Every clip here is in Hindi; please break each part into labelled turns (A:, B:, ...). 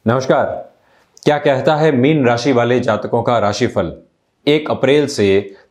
A: नमस्कार। क्या कहता है मीन राशि वाले जातकों का राशिफल 1 अप्रैल से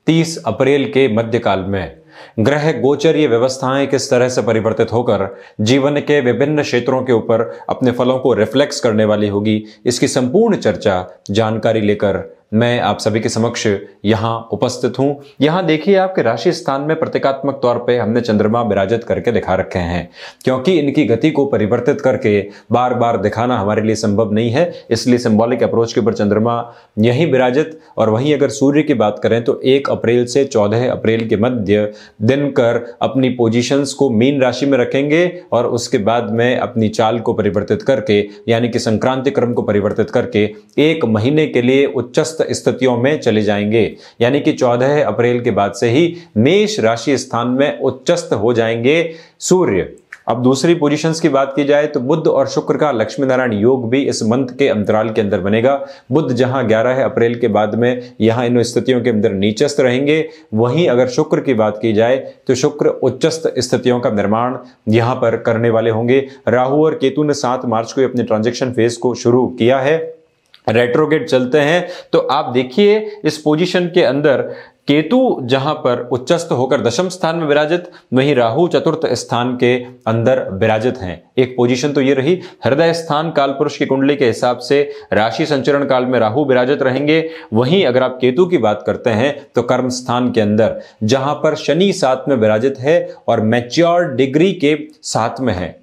A: 30 अप्रैल के मध्यकाल में ग्रह गोचरीय व्यवस्थाएं किस तरह से परिवर्तित होकर जीवन के विभिन्न क्षेत्रों के ऊपर अपने फलों को रिफ्लेक्स करने वाली होगी, इसकी संपूर्ण चर्चा जानकारी लेकर मैं आप सभी के समक्ष यहां उपस्थित हूं। यहां देखिए, आपके राशि स्थान में प्रतीकात्मक तौर पे हमने चंद्रमा विराजित करके दिखा रखे हैं, क्योंकि इनकी गति को परिवर्तित करके बार बार दिखाना हमारे लिए संभव नहीं है। इसलिए सिंबॉलिक अप्रोच के ऊपर चंद्रमा यहीं विराजित। और वहीं अगर सूर्य की बात करें तो 1 अप्रैल से 14 अप्रैल के मध्य दिनकर अपनी पोजीशंस को मीन राशि में रखेंगे और उसके बाद में अपनी चाल को परिवर्तित करके, यानी कि संक्रांति क्रम को परिवर्तित करके 1 महीने के लिए उच्चस्थ स्थितियों में चले जाएंगे। यानी कि 14 अप्रैल के बाद से ही मेष राशि स्थान में उच्चस्थ हो जाएंगे सूर्य। अब दूसरी पोजीशंस की बात की जाए तो बुध और शुक्र का लक्ष्मी नारायण योग भी इस मंथ के अंतराल के अंदर बनेगा। बुध जहां 11 अप्रैल के बाद में यहां इन स्थितियों के अंदर नीचस्थ रहेंगे, वहीं अगर शुक्र की बात की जाए तो शुक्र उच्चस्थ स्थितियों का निर्माण यहां पर करने वाले होंगे। राहु और केतु ने 7 मार्च को अपने ट्रांजेक्शन फेज को शुरू किया है, रेट्रोगेट चलते हैं। तो आप देखिए इस पोजीशन के अंदर केतु जहां पर उच्चस्थ होकर दशम स्थान में विराजित, वहीं राहु चतुर्थ स्थान के अंदर विराजित हैं। एक पोजीशन तो ये रही। हृदय स्थान कालपुरुष की कुंडली के हिसाब से राशि संचरण काल में राहु विराजित रहेंगे। वहीं अगर आप केतु की बात करते हैं तो कर्म स्थान के अंदर जहां पर शनि 7 में विराजित है और मैच्योर डिग्री के 7 में है,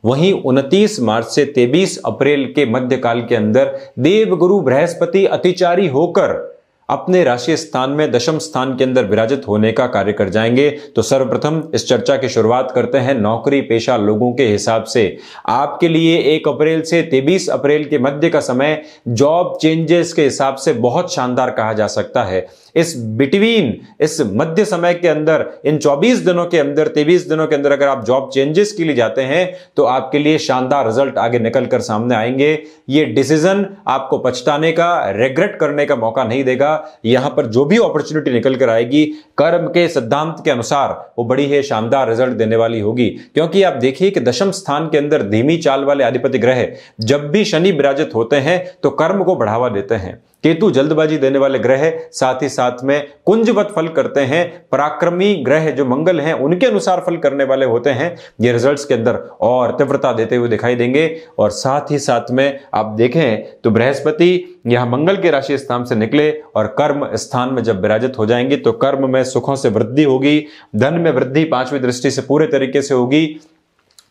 A: वहीं 29 मार्च से 23 अप्रैल के मध्यकाल के अंदर देवगुरु बृहस्पति अतिचारी होकर अपने राशि स्थान में दशम स्थान के अंदर विराजित होने का कार्य कर जाएंगे। तो सर्वप्रथम इस चर्चा की शुरुआत करते हैं नौकरी पेशा लोगों के हिसाब से। आपके लिए 1 अप्रैल से 23 अप्रैल के मध्य का समय जॉब चेंजेस के हिसाब से बहुत शानदार कहा जा सकता है। इस बिटवीन, इस मध्य समय के अंदर, इन 24 दिनों के अंदर, 23 दिनों के अंदर अगर आप जॉब चेंजेस के लिए जाते हैं तो आपके लिए शानदार रिजल्ट आगे निकल कर सामने आएंगे। ये डिसीजन आपको पछताने का, रिग्रेट करने का मौका नहीं देगा। यहां पर जो भी अपॉर्चुनिटी निकल कर आएगी कर्म के सिद्धांत के अनुसार वो बड़ी ही शानदार रिजल्ट देने वाली होगी। क्योंकि आप देखिए कि दशम स्थान के अंदर धीमी चाल वाले अधिपति ग्रह जब भी शनि विराजित होते हैं तो कर्म को बढ़ावा देते हैं। केतु जल्दबाजी देने वाले ग्रह साथ ही साथ में कुंजवत फल करते हैं। पराक्रमी ग्रह जो मंगल हैं उनके अनुसार फल करने वाले होते हैं। ये रिजल्ट्स के अंदर और तीव्रता देते हुए दिखाई देंगे। और साथ ही साथ में आप देखें तो बृहस्पति यहां मंगल के राशि स्थान से निकले और कर्म स्थान में जब विराजित हो जाएंगे तो कर्म में सुखों से वृद्धि होगी, धन में वृद्धि 5वीं दृष्टि से पूरे तरीके से होगी।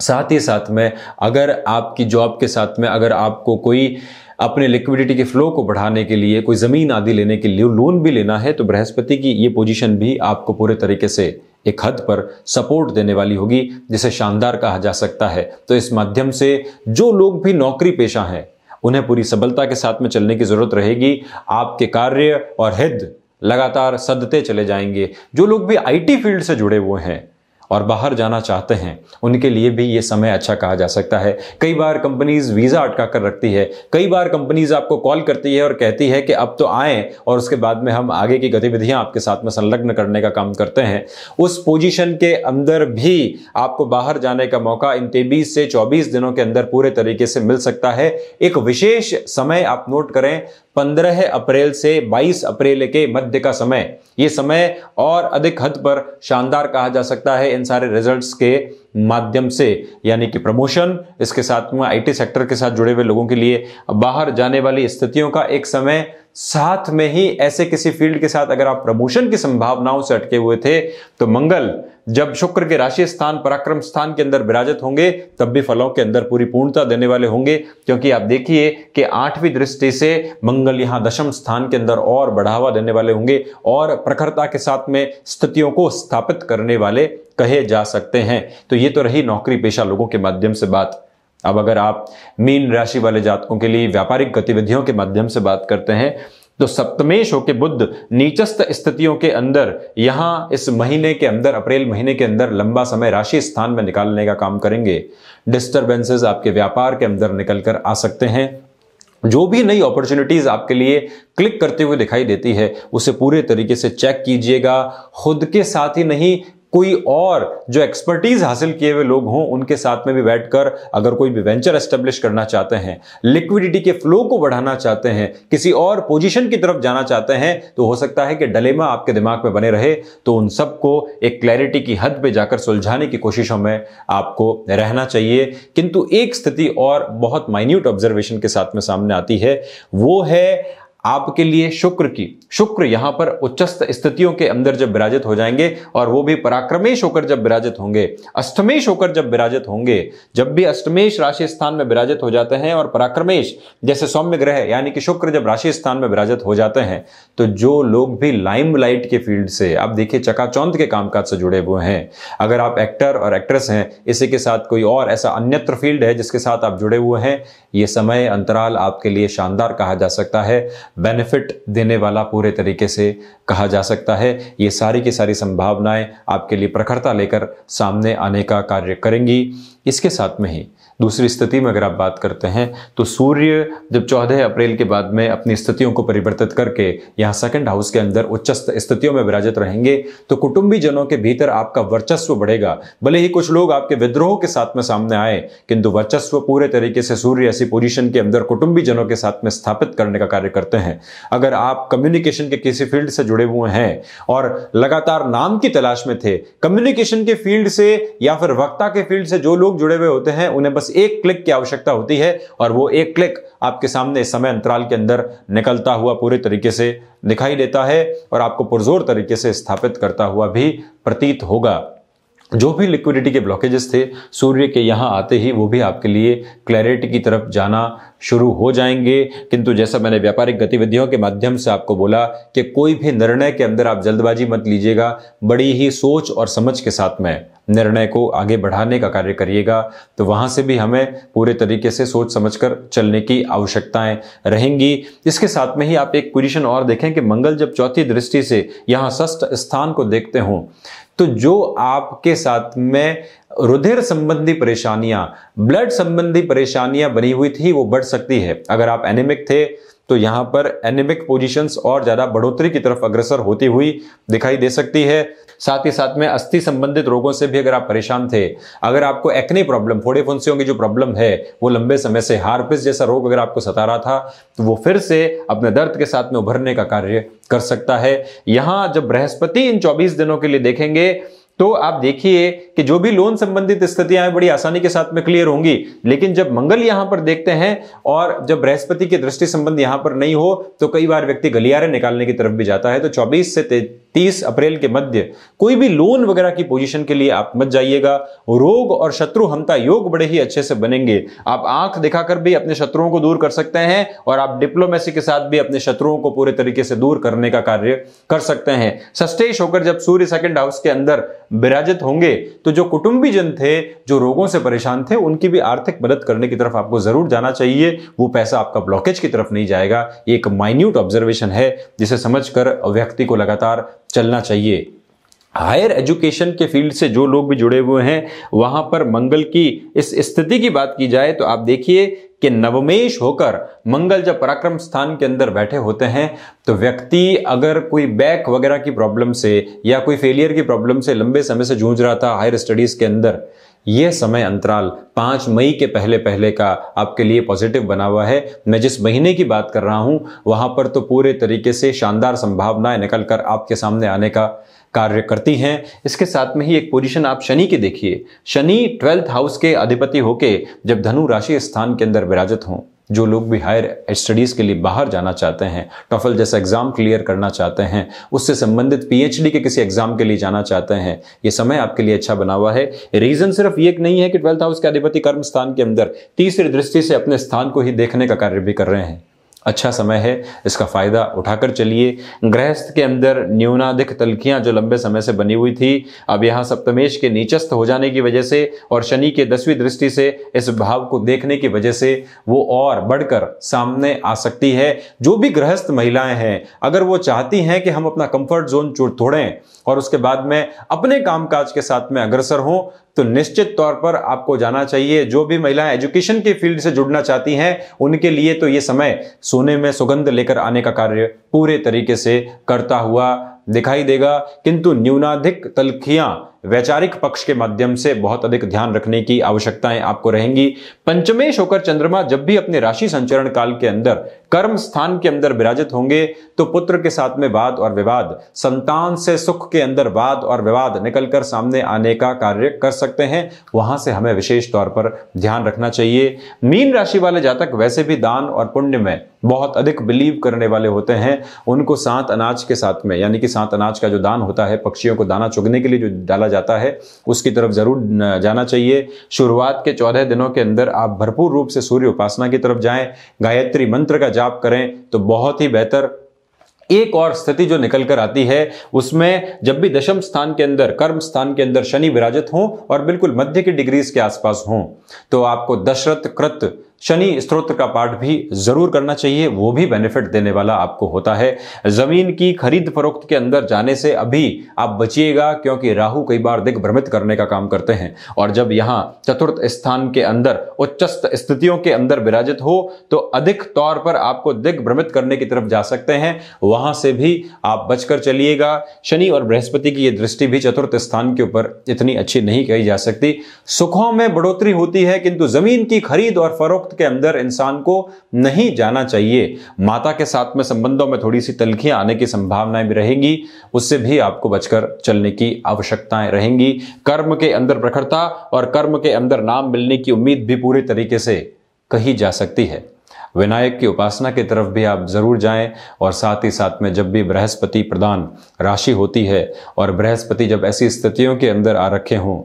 A: साथ ही साथ में अगर आपकी जॉब के साथ में अगर आपको कोई अपने लिक्विडिटी के फ्लो को बढ़ाने के लिए कोई जमीन आदि लेने के लिए लोन भी लेना है तो बृहस्पति की ये पोजीशन भी आपको पूरे तरीके से एक हद पर सपोर्ट देने वाली होगी, जिसे शानदार कहा जा सकता है। तो इस माध्यम से जो लोग भी नौकरी पेशा हैं उन्हें पूरी सबलता के साथ में चलने की जरूरत रहेगी। आपके कार्य और हित लगातार सदते चले जाएंगे। जो लोग भी आईटी फील्ड से जुड़े हुए हैं और बाहर जाना चाहते हैं उनके लिए भी ये समय अच्छा कहा जा सकता है। कई बार कंपनीज वीजा अटका कर रखती है, कई बार कंपनीज आपको कॉल करती है और कहती है कि अब तो आएं और उसके बाद में हम आगे की गतिविधियां आपके साथ में संलग्न करने का काम करते हैं। उस पोजीशन के अंदर भी आपको बाहर जाने का मौका इन 23 से 24 दिनों के अंदर पूरे तरीके से मिल सकता है। एक विशेष समय आप नोट करें, 15 अप्रैल से 22 अप्रैल के मध्य का समय, ये समय और अधिक हद पर शानदार कहा जा सकता है इन सारे रिजल्ट्स के माध्यम से। यानी कि प्रमोशन, इसके साथ में आईटी सेक्टर के साथ जुड़े हुए लोगों के लिए बाहर जाने वाली स्थितियों का एक समय, साथ में ही ऐसे किसी फील्ड के साथ अगर आप प्रमोशन की संभावनाओं से अटके हुए थे तो मंगल जब शुक्र के राशि स्थान पराक्रम स्थान के अंदर विराजित होंगे तब भी फलों के अंदर पूरी पूर्णता देने वाले होंगे। क्योंकि आप देखिए कि 8वीं दृष्टि से मंगल यहां दशम स्थान के अंदर और बढ़ावा देने वाले होंगे और प्रखरता के साथ में स्थितियों को स्थापित करने वाले कहे जा सकते हैं। तो ये तो रही नौकरी पेशा लोगों के माध्यम से बात। अब अगर आप मीन राशि वाले जातकों के लिए व्यापारिक गतिविधियों के माध्यम से बात करते हैं तो सप्तमेश होकर बुध नीचस्थ स्थितियों के अंदर यहां इस महीने के अंदर, अप्रैल महीने के अंदर लंबा समय राशि स्थान में निकालने का काम करेंगे। डिस्टर्बेंसेस आपके व्यापार के अंदर निकल कर आ सकते हैं। जो भी नई अपॉर्चुनिटीज आपके लिए क्लिक करते हुए दिखाई देती है उसे पूरे तरीके से चेक कीजिएगा। खुद के साथ ही नहीं, कोई और जो एक्सपर्टीज हासिल किए हुए लोग हों उनके साथ में भी बैठकर अगर कोई भी वेंचर एस्टेब्लिश करना चाहते हैं, लिक्विडिटी के फ्लो को बढ़ाना चाहते हैं, किसी और पोजीशन की तरफ जाना चाहते हैं, तो हो सकता है कि डिलेमा आपके दिमाग में बने रहे। तो उन सबको एक क्लैरिटी की हद पे जाकर सुलझाने की कोशिशों में आपको रहना चाहिए। किंतु एक स्थिति और बहुत माइन्यूट ऑब्जर्वेशन के साथ में सामने आती है, वो है आपके लिए शुक्र की। शुक्र यहां पर उच्चस्थ स्थितियों के अंदर जब विराजित हो जाएंगे, और वो भी पराक्रमेश होकर जब विराजित होंगे, अष्टमेश होकर जब विराजित होंगे, जब भी अष्टमेश राशि स्थान में विराजित हो जाते हैं और पराक्रमेश जैसे सौम्य ग्रह यानी कि शुक्र जब राशि स्थान में विराजित हो जाते हैं, तो जो लोग भी लाइमलाइट के फील्ड से, आप देखिए चकाचौंध के कामकाज से जुड़े हुए हैं, अगर आप एक्टर और एक्ट्रेस हैं, इसी के साथ कोई और ऐसा अन्यत्र फील्ड है जिसके साथ आप जुड़े हुए हैं, ये समय अंतराल आपके लिए शानदार कहा जा सकता है, बेनिफिट देने वाला पूरे तरीके से कहा जा सकता है। ये सारी की सारी संभावनाएं आपके लिए प्रखरता लेकर सामने आने का कार्य करेंगी। इसके साथ में ही दूसरी स्थिति में अगर आप बात करते हैं तो सूर्य जब 14 अप्रैल के बाद में अपनी स्थितियों को परिवर्तित करके यहाँ सेकंड हाउस के अंदर उच्चस्थ स्थितियों में विराजित रहेंगे, तो कुटुंबी जनों के भीतर आपका वर्चस्व बढ़ेगा। भले ही कुछ लोग आपके विद्रोह के साथ में सामने आए, किंतु वर्चस्व पूरे तरीके से सूर्य ऐसी पोजीशन के अंदर कुटुंबी जनों के साथ में स्थापित करने का कार्य करते हैं। अगर आप कम्युनिकेशन के किसी फील्ड से जुड़े हुए हैं और लगातार नाम की तलाश में थे, कम्युनिकेशन के फील्ड से या फिर वक्ता के फील्ड से जो लोग जुड़े हुए होते हैं, उन्हें बस एक क्लिक की आवश्यकता होती है, और वो एक क्लिक आपके सामने इस समय अंतराल के अंदर निकलता हुआ पूरे तरीके से दिखाई देता है और आपको पुरजोर तरीके से स्थापित करता हुआ भी प्रतीत होगा। जो भी लिक्विडिटी के ब्लॉकेजेस थे, सूर्य के यहां आते ही वो भी आपके लिए क्लैरिटी की तरफ जाना शुरू हो जाएंगे। किंतु जैसा मैंने व्यापारिक गतिविधियों के माध्यम से आपको बोला कि कोई भी निर्णय के अंदर आप जल्दबाजी मत लीजिएगा, बड़ी ही सोच और समझ के साथ में निर्णय को आगे बढ़ाने का कार्य करिएगा। तो वहां से भी हमें पूरे तरीके से सोच समझकर चलने की आवश्यकताएं रहेंगी। इसके साथ में ही आप एक पोजीशन और देखें कि मंगल जब चौथी दृष्टि से यहां षष्ठ स्थान को देखते हों, तो जो आपके साथ में रुधिर संबंधी परेशानियां, ब्लड संबंधी परेशानियां बनी हुई थी, वो बढ़ सकती है। अगर आप एनीमिक थे तो यहां पर एनीमिक पोजीशंस और ज्यादा बढ़ोतरी की तरफ अग्रसर होती हुई दिखाई दे सकती है। साथ ही साथ में अस्थि संबंधित रोगों से भी अगर आप परेशान थे, अगर आपको एक्ने प्रॉब्लम, फोड़े फुंसियों की जो प्रॉब्लम है, वो लंबे समय से हार्पिस जैसा रोग अगर आपको सता रहा था, तो वो फिर से अपने दर्द के साथ में उभरने का कार्य कर सकता है। यहां जब बृहस्पति इन 24 दिनों के लिए देखेंगे, तो आप देखिए कि जो भी लोन संबंधित स्थितियां हैं बड़ी आसानी के साथ में क्लियर होंगी। लेकिन जब मंगल यहां पर देखते हैं और जब बृहस्पति की दृष्टि संबंध यहां पर नहीं हो, तो कई बार व्यक्ति गलियारे निकालने की तरफ भी जाता है। तो 24 से 30 अप्रैल के मध्य कोई भी लोन वगैरह की पोजीशन के लिए आप मत जाइएगा। रोग और शत्रु हमता योग बड़े ही अच्छे से बनेंगे। आप आंख दिखाकर भी अपने शत्रुओं को दूर कर सकते हैं और आप डिप्लोमेसी के साथ भी अपने शत्रुओं को पूरे तरीके से दूर करने का कार्य कर सकते हैं। सस्टेश होकर जब सूर्य सेकंड हाउस के अंदर विराजित होंगे, तो जो कुटुंबी जन थे, जो रोगों से परेशान थे, उनकी भी आर्थिक मदद करने की तरफ आपको जरूर जाना चाहिए। वो पैसा आपका ब्लॉकेज की तरफ नहीं जाएगा। एक माइन्यूट ऑब्जर्वेशन है जिसे समझकर व्यक्ति को लगातार चलना चाहिए। हायर एजुकेशन के फील्ड से जो लोग भी जुड़े हुए हैं, वहां पर मंगल की इस स्थिति की बात की जाए तो आप देखिए कि नवमेश होकर मंगल जब पराक्रम स्थान के अंदर बैठे होते हैं, तो व्यक्ति अगर कोई बैक वगैरह की प्रॉब्लम से या कोई फेलियर की प्रॉब्लम से लंबे समय से जूझ रहा था हायर स्टडीज के अंदर, यह समय अंतराल 5 मई के पहले पहले का आपके लिए पॉजिटिव बना हुआ है। मैं जिस महीने की बात कर रहा हूं, वहां पर तो पूरे तरीके से शानदार संभावनाएं निकलकर आपके सामने आने का कार्य करती हैं। इसके साथ में ही एक पोजीशन आप शनि की देखिए। शनि 12th हाउस के अधिपति होके जब धनु राशि स्थान के अंदर विराजित हों, जो लोग भी हायर स्टडीज के लिए बाहर जाना चाहते हैं, टॉफल जैसा एग्जाम क्लियर करना चाहते हैं, उससे संबंधित पीएचडी के किसी एग्जाम के लिए जाना चाहते हैं, ये समय आपके लिए अच्छा बना हुआ है। रीजन सिर्फ ये नहीं है कि 12th हाउस के अधिपति कर्म स्थान के अंदर तीसरी दृष्टि से अपने स्थान को ही देखने का कार्य भी कर रहे हैं। अच्छा समय है, इसका फायदा उठाकर चलिए। गृहस्थ के अंदर न्यूनाधिक तलखियां जो लंबे समय से बनी हुई थी, अब यहां सप्तमेश के नीचस्थ हो जाने की वजह से और शनि के 10वीं दृष्टि से इस भाव को देखने की वजह से वो और बढ़कर सामने आ सकती है। जो भी गृहस्थ महिलाएं हैं, अगर वो चाहती हैं कि हम अपना कंफर्ट जोन छोड़ें और उसके बाद में अपने कामकाज के साथ में अग्रसर हों, तो निश्चित तौर पर आपको जाना चाहिए। जो भी महिलाएं एजुकेशन के फील्ड से जुड़ना चाहती हैं, उनके लिए तो ये समय सोने में सुगंध लेकर आने का कार्य पूरे तरीके से करता हुआ दिखाई देगा। किंतु न्यूनाधिक तलखियां वैचारिक पक्ष के माध्यम से बहुत अधिक ध्यान रखने की आवश्यकताएं आपको रहेंगी। पंचमेश होकर चंद्रमा जब भी अपने राशि संचरण काल के अंदर कर्म स्थान के अंदर विराजित होंगे तो पुत्र के साथ में वाद और विवाद, संतान से सुख के अंदर वाद और विवाद निकलकर सामने आने का कार्य कर सकते हैं। वहां से हमें विशेष तौर पर ध्यान रखना चाहिए। मीन राशि वाले जातक वैसे भी दान और पुण्य में बहुत अधिक बिलीव करने वाले होते हैं। उनको सात अनाज के साथ में, यानी कि सात अनाज का जो दान होता है, पक्षियों को दाना चुगने के लिए जो डाला जाता है, उसकी तरफ जरूर जाना चाहिए। शुरुआत के 14 दिनों के अंदर आप भरपूर रूप से सूर्य उपासना की तरफ जाएं, गायत्री मंत्र का जाप करें तो बहुत ही बेहतर। एक और स्थिति जो निकल कर आती है उसमें जब भी दशम स्थान के अंदर, कर्म स्थान के अंदर शनि विराजित हो और बिल्कुल मध्य की डिग्रीज के आसपास हो, तो आपको दशरथ कृत शनि स्तोत्र का पाठ भी जरूर करना चाहिए। वो भी बेनिफिट देने वाला आपको होता है। जमीन की खरीद फरोख्त के अंदर जाने से अभी आप बचिएगा, क्योंकि राहु कई बार दिग्भ्रमित करने का काम करते हैं, और जब यहां चतुर्थ स्थान के अंदर उच्चस्थ स्थितियों के अंदर विराजित हो तो अधिक तौर पर आपको दिग्भ्रमित करने की तरफ जा सकते हैं। वहां से भी आप बचकर चलिएगा। शनि और बृहस्पति की यह दृष्टि भी चतुर्थ स्थान के ऊपर इतनी अच्छी नहीं कही जा सकती। सुखों में बढ़ोतरी होती है, किंतु जमीन की खरीद और फरोख्त के अंदर इंसान को नहीं जाना चाहिए। माता के साथ में संबंधों में थोड़ी सी तल्खियां आने की संभावनाएं भी रहेंगी, उससे भी आपको बचकर चलने की आवश्यकताएं रहेंगी। कर्म के अंदर प्रखरता और कर्म के अंदर नाम मिलने की उम्मीद भी पूरी तरीके से कही जा सकती है। विनायक की उपासना की तरफ भी आप जरूर जाएं, और साथ ही साथ में जब भी बृहस्पति प्रधान राशि होती है और बृहस्पति जब ऐसी स्थितियों के अंदर आ रखे हों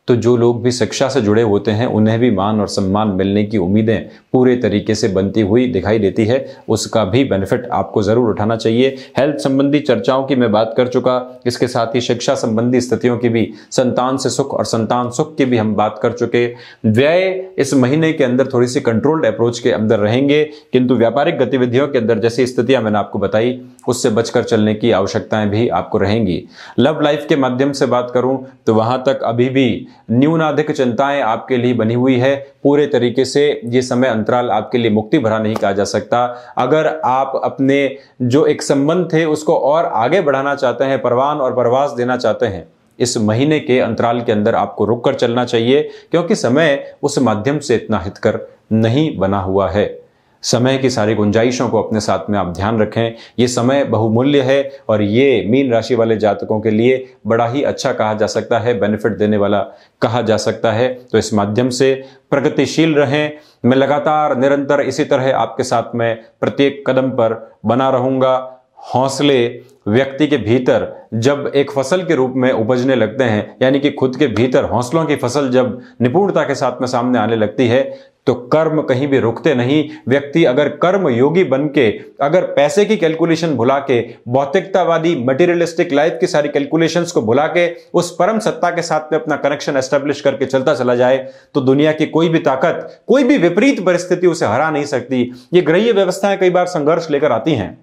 A: तो जो लोग भी शिक्षा से जुड़े होते हैं उन्हें भी मान और सम्मान मिलने की उम्मीदें पूरे तरीके से बनती हुई दिखाई देती है। उसका भी बेनिफिट आपको जरूर उठाना चाहिए। हेल्थ संबंधी चर्चाओं की मैं बात कर चुका, इसके साथ ही शिक्षा संबंधी स्थितियों की भी, संतान से सुख और संतान सुख की भी हम बात कर चुके। व्यय इस महीने के अंदर थोड़ी सी कंट्रोल्ड अप्रोच के अंदर रहेंगे, किंतु व्यापारिक गतिविधियों के अंदर जैसी स्थितियां मैंने आपको बताई उससे बचकर चलने की आवश्यकताएं भी आपको रहेंगी। लव लाइफ के माध्यम से बात करूं तो वहां तक अभी भी न्यूनाधिक चिंताएं आपके लिए बनी हुई है। पूरे तरीके से ये समय अंतराल आपके लिए मुक्ति भरा नहीं कहा जा सकता। अगर आप अपने जो एक संबंध थे उसको और आगे बढ़ाना चाहते हैं, परवान और परवास देना चाहते हैं, इस महीने के अंतराल के अंदर आपको रुक कर चलना चाहिए, क्योंकि समय उस माध्यम से इतना हितकर नहीं बना हुआ है। समय की सारी गुंजाइशों को अपने साथ में आप ध्यान रखें। ये समय बहुमूल्य है और ये मीन राशि वाले जातकों के लिए बड़ा ही अच्छा कहा जा सकता है, बेनिफिट देने वाला कहा जा सकता है। तो इस माध्यम से प्रगतिशील रहें। मैं लगातार निरंतर इसी तरह आपके साथ में प्रत्येक कदम पर बना रहूंगा। हौसले व्यक्ति के भीतर जब एक फसल के रूप में उपजने लगते हैं, यानी कि खुद के भीतर हौसलों की फसल जब निपुणता के साथ में सामने आने लगती है, तो कर्म कहीं भी रुकते नहीं। व्यक्ति अगर कर्म योगी बन के, अगर पैसे की कैलकुलेशन भुला के, भौतिकतावादी मटेरियलिस्टिक लाइफ की सारी कैलकुलेशंस को भुला के उस परम सत्ता के साथ में अपना कनेक्शन एस्टेब्लिश करके चलता चला जाए, तो दुनिया की कोई भी ताकत, कोई भी विपरीत परिस्थिति उसे हरा नहीं सकती। ये ग्रहीय व्यवस्थाएं कई बार संघर्ष लेकर आती हैं,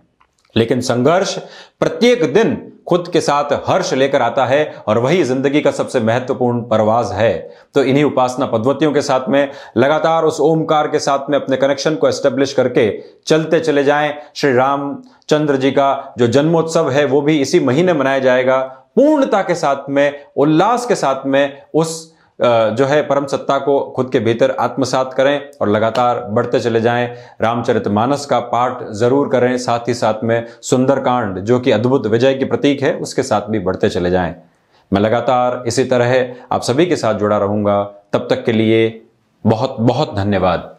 A: लेकिन संघर्ष प्रत्येक दिन खुद के साथ हर्ष लेकर आता है, और वही जिंदगी का सबसे महत्वपूर्ण परवाज है। तो इन्हीं उपासना पद्धतियों के साथ में लगातार उस ओमकार के साथ में अपने कनेक्शन को एस्टेब्लिश करके चलते चले जाएं। श्री रामचंद्र जी का जो जन्मोत्सव है वो भी इसी महीने मनाया जाएगा। पूर्णता के साथ में, उल्लास के साथ में उस जो है परम सत्ता को खुद के भीतर आत्मसात करें और लगातार बढ़ते चले जाएं। रामचरितमानस का पाठ जरूर करें, साथ ही साथ में सुंदरकांड जो कि अद्भुत विजय की प्रतीक है उसके साथ भी बढ़ते चले जाएं। मैं लगातार इसी तरह आप सभी के साथ जुड़ा रहूंगा। तब तक के लिए बहुत बहुत धन्यवाद।